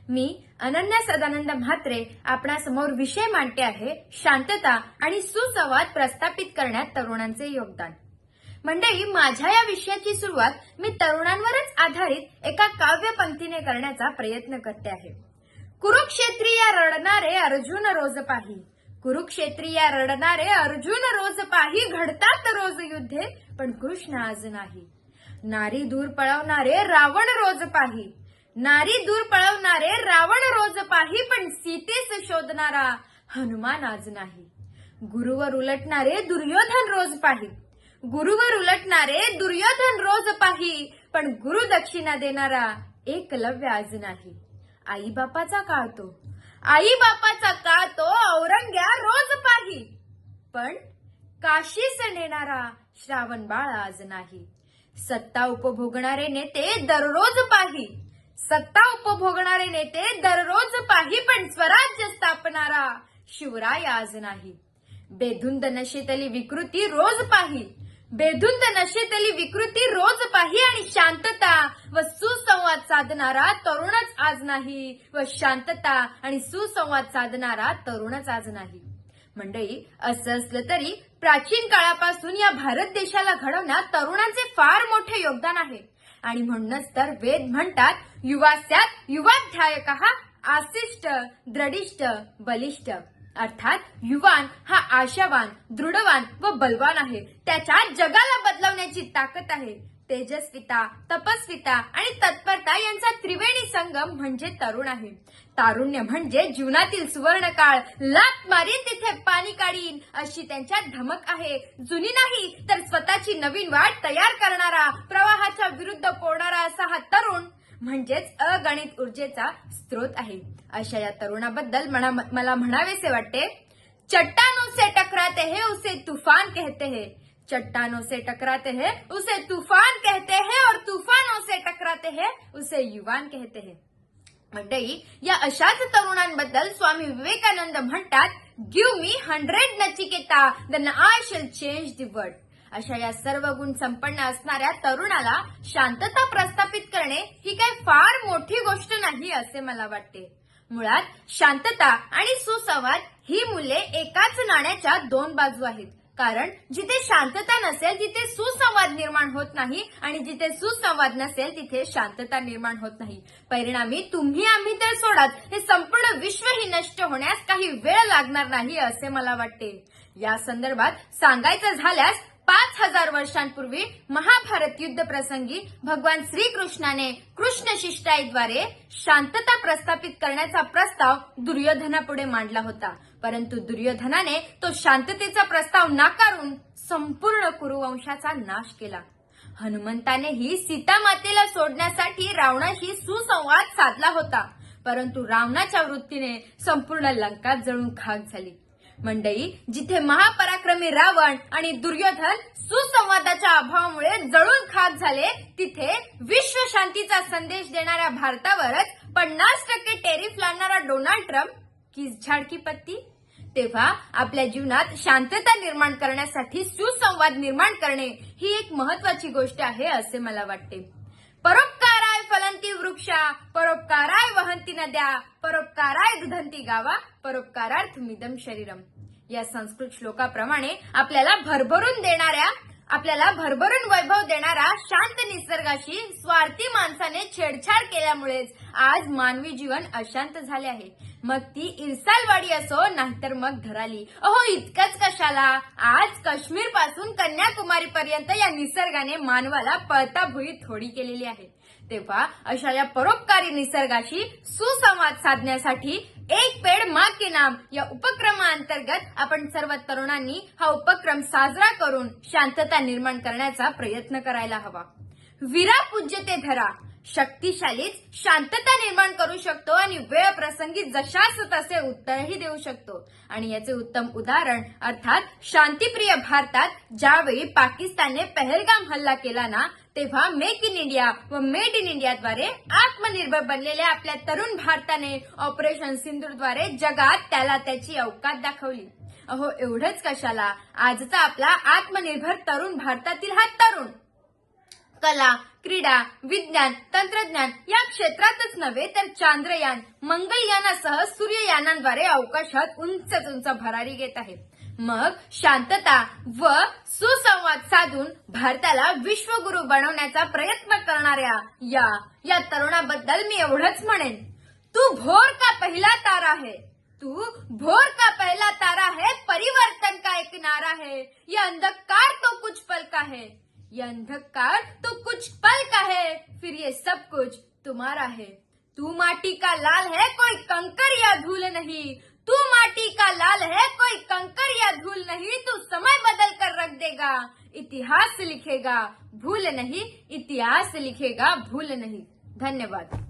मी अनन्या सदानंद म्हात्रे आपणासमोर विषय मांडते आहे शांतता आणि सुसंवाद प्रस्थापित करण्यात तरुणांचे योगदान। मंडळी, माझ्या या विषयाची सुरुवात मी तरुणांवरच आधारित एका काव्य पंक्तीने करण्याचा प्रयत्न करते आहे। कुरुक्षेत्रीया रडणारे अर्जुन रोज पाही, कुरुक्षेत्रीया रडणारे अर्जुन रोज पाही, घडतात रोज युद्धे पण कृष्ण आज नाही। नारी दूर पळवणारे रावण रोज पाही, नारी दूर पळवणारे रावण रोज पाही, पण सीतेस शोधणारा हनुमान आज नाही। गुरुवर उलटणारे दुर्योधन रोज पाही, गुरुवर उलटणारे दुर्योधन रोज पाही, पण गुरु दक्षिणा देणारा एकलव्य आज नाही। आई बापाचा काळ तो, आई बापाचा काळ तो औरंग्या रोज पाही, पण काशीस नेणारा श्रावण बाळ आज नाही। सत्ता उपभोगणारे नेते दररोज पाही, सत्ता उपभोगणारे नेते दररोज पाही, पण स्वराज्य स्थापणारा शिवराय आज नाही। बेधुंद नशेतली विकृती रोज पाही, बेधुंद नशेतली विकृती रोज पाही, आणि शांतता व सुसंवाद साधणारा तरुणच आज नाही, व शांतता आणि सुसंवाद साधणारा तरुणच आज नाही। मंडळी, असं असलं तरी प्राचीन काळापासून या भारत देशाला घडवण्यात तरुणांचे फार मोठे योगदान आहे, आणि म्हणूनच तर वेद म्हणतात युवास्यात युवाध्यायकः आशिष्ट द्रढिष्ट बलिष्ठ, अर्थात युवान हा आशावान, दृढवान व बलवान आहे। त्याच्यात जगाला बदलवण्याची ताकद आहे। तेजस्विता, तपस्विता आणि तत्परता यांचा त्रिवेणी संगम म्हणजे तरुण आहे। तारुण्य म्हणजे जीवनातील सुवर्ण काळ, लात मारीन तिथे पाणी काढीन अशी त्यांच्यात धमक आहे। जुनी नाही तर स्वतःची नवीन वाट तयार करणारा, प्रवाहाच्या विरुद्ध पोळणारा असा हा तरुण म्हणजेच अगणित ऊर्जेचा स्रोत आहे। अशा या तरुणाबद्दल मला म्हणावेसे वाटते, चट्टानों से टकराते हैं उसे तूफान कहते हैं, चट्टानों से टकराते हैं उसे तूफान कहते हैं, और तूफानों से टकराते हैं उसे युवान कहते हैं। मंडळी, या अशाच तरुणांबद्दल स्वामी विवेकानंद म्हणतात, give me 100 Nachiketa then I shall change the world. अशा या सर्व गुण संपन्न असणाऱ्या तरुणाला शांतता प्रस्थापित करणे ही काही फार मोठी गोष्ट नाही असे मला वाटते। मुळात शांतता आणि सुसंवाद ही मूल्ये एकाच नाण्याच्या दोन बाजू आहेत, कारण जिथे शांतता नसेल तिथे सुसंवाद निर्माण होत नाही, आणि जिथे सुसंवाद नसेल तिथे शांतता निर्माण होत नाही। परिणामी तुम्ही आम्ही तर सोडाच, हे संपूर्ण विश्व ही नष्ट होण्यास काही वेळ लागणार नाही असे मला वाटते। या संदर्भात सांगायचं झाल्यास 5000 वर्षांपूर्वी महाभारत युद्ध प्रसंगी भगवान श्रीकृष्णाने कृष्ण शिष्टाईद्वारे शांतता प्रस्थापित करण्याचा प्रस्ताव दुर्योधनापुढे मांडला होता, परंतु दुर्योधनाने तो शांततेचा प्रस्ताव नाकारून संपूर्ण कुरुवंशाचा नाश केला। हनुमंतानेही सीता मातेला सोडण्यासाठी रावणाशी सुसंवाद साधला होता, परंतु रावणाच्या वृत्तीने संपूर्ण लंका जळून खाक झाली। मंडळी, जिथे महापराक्रमी रावण आणि दुर्योधन सुसंवादाच्या अभावामुळे जळून खाक झाले, तिथे विश्व शांतीचा संदेश देणाऱ्या भारतावरच 50% टेरिफ लावणारा डोनाल्ड ट्रम्प किस झाड की पत्ती। तेव्हा आपल्या जीवनात शांतता निर्माण करण्यासाठी सुसंवाद निर्माण करणे ही एक महत्वाची गोष्ट आहे असे मला वाटते। परोपकाराय फलंती वृक्षा, परोपकाराय वहंती नद्या, परोपकाराय दुधंती गावा, परोपकारार्थमिदं शरीरम। या संस्कृत श्लोकाप्रमाणे आपल्याला भरभरून वैभव देणारा शांत निसर्गाशी स्वार्थी माणसाने छेडछाड केल्यामुळेच आज मानवी जीवन अशांत झाले आहे। मग ती इरसालवाडी असो नाहीतर मग धराली, अहो इतकंच कशाला, आज काश्मीर पासून कन्याकुमारी पर्यंत या निसर्गाने मानवाला पळता भुई थोडी केलेली आहे। तेव्हा अशा या परोपकारी निसर्गाशी सुसंवाद साधण्यासाठी एक पेड माँ के नाम या उपक्रमाअंतर्गत आपण सर्व तरुणांनी हा उपक्रम साजरा करून शांतता निर्माण करण्याचा प्रयत्न करायला हवा। वीरा पूज्यते धरा, शक्तिशालीच शांतता निर्माण करू शकतो आणि वेळ प्रसंगी जशास तसे उत्तरही देऊ शकतो। आणि याचे उत्तम उदाहरण अर्थात शांतिप्रिय भारतात ज्यावेळी पाकिस्तानने पहलगाम हल्ला केला ना, तेव्हा मेक इन इंडिया व मेड इन इंडियाद्वारे आत्मनिर्भर बनलेल्या आपल्या तरुण भारताने ऑपरेशन सिंधूरद्वारे जगात त्याला त्याची अवकात दाखवली। अहो एवढंच कशाला, आजचा आपला आत्मनिर्भर तरुण भारतातील हा तरुण कला, क्रीडा, विज्ञान, तंत्रज्ञान या क्षेत्रातच नव्हे तर चांद्रयान, मंगळयानासह सूर्ययानांद्वारे अवकाशात उंच भरारी घेत आहे. मग शांतता व सुसंवाद साधून भारताला विश्वगुरु बनवण्याचा प्रयत्न करणाऱ्या या तरुणाबद्दल मी एवढंच म्हणेन, तू भोर का पहिला तारा है, तू भोर का पहला तारा है, परिवर्तन का एक नारा है, ये अंधकार तो कुछ पल का है, ये अंधकार तो कुछ पल का है, फिर ये सब कुछ तुम्हारा है. तू माटी का लाल है, कोई कंकर या धूल नहीं, तू माटी का लाल है, कोई कंकर या धूल नहीं, तू समय बदल कर रख देगा, इतिहास लिखेगा भूल नहीं, इतिहास लिखेगा भूल नहीं. धन्यवाद.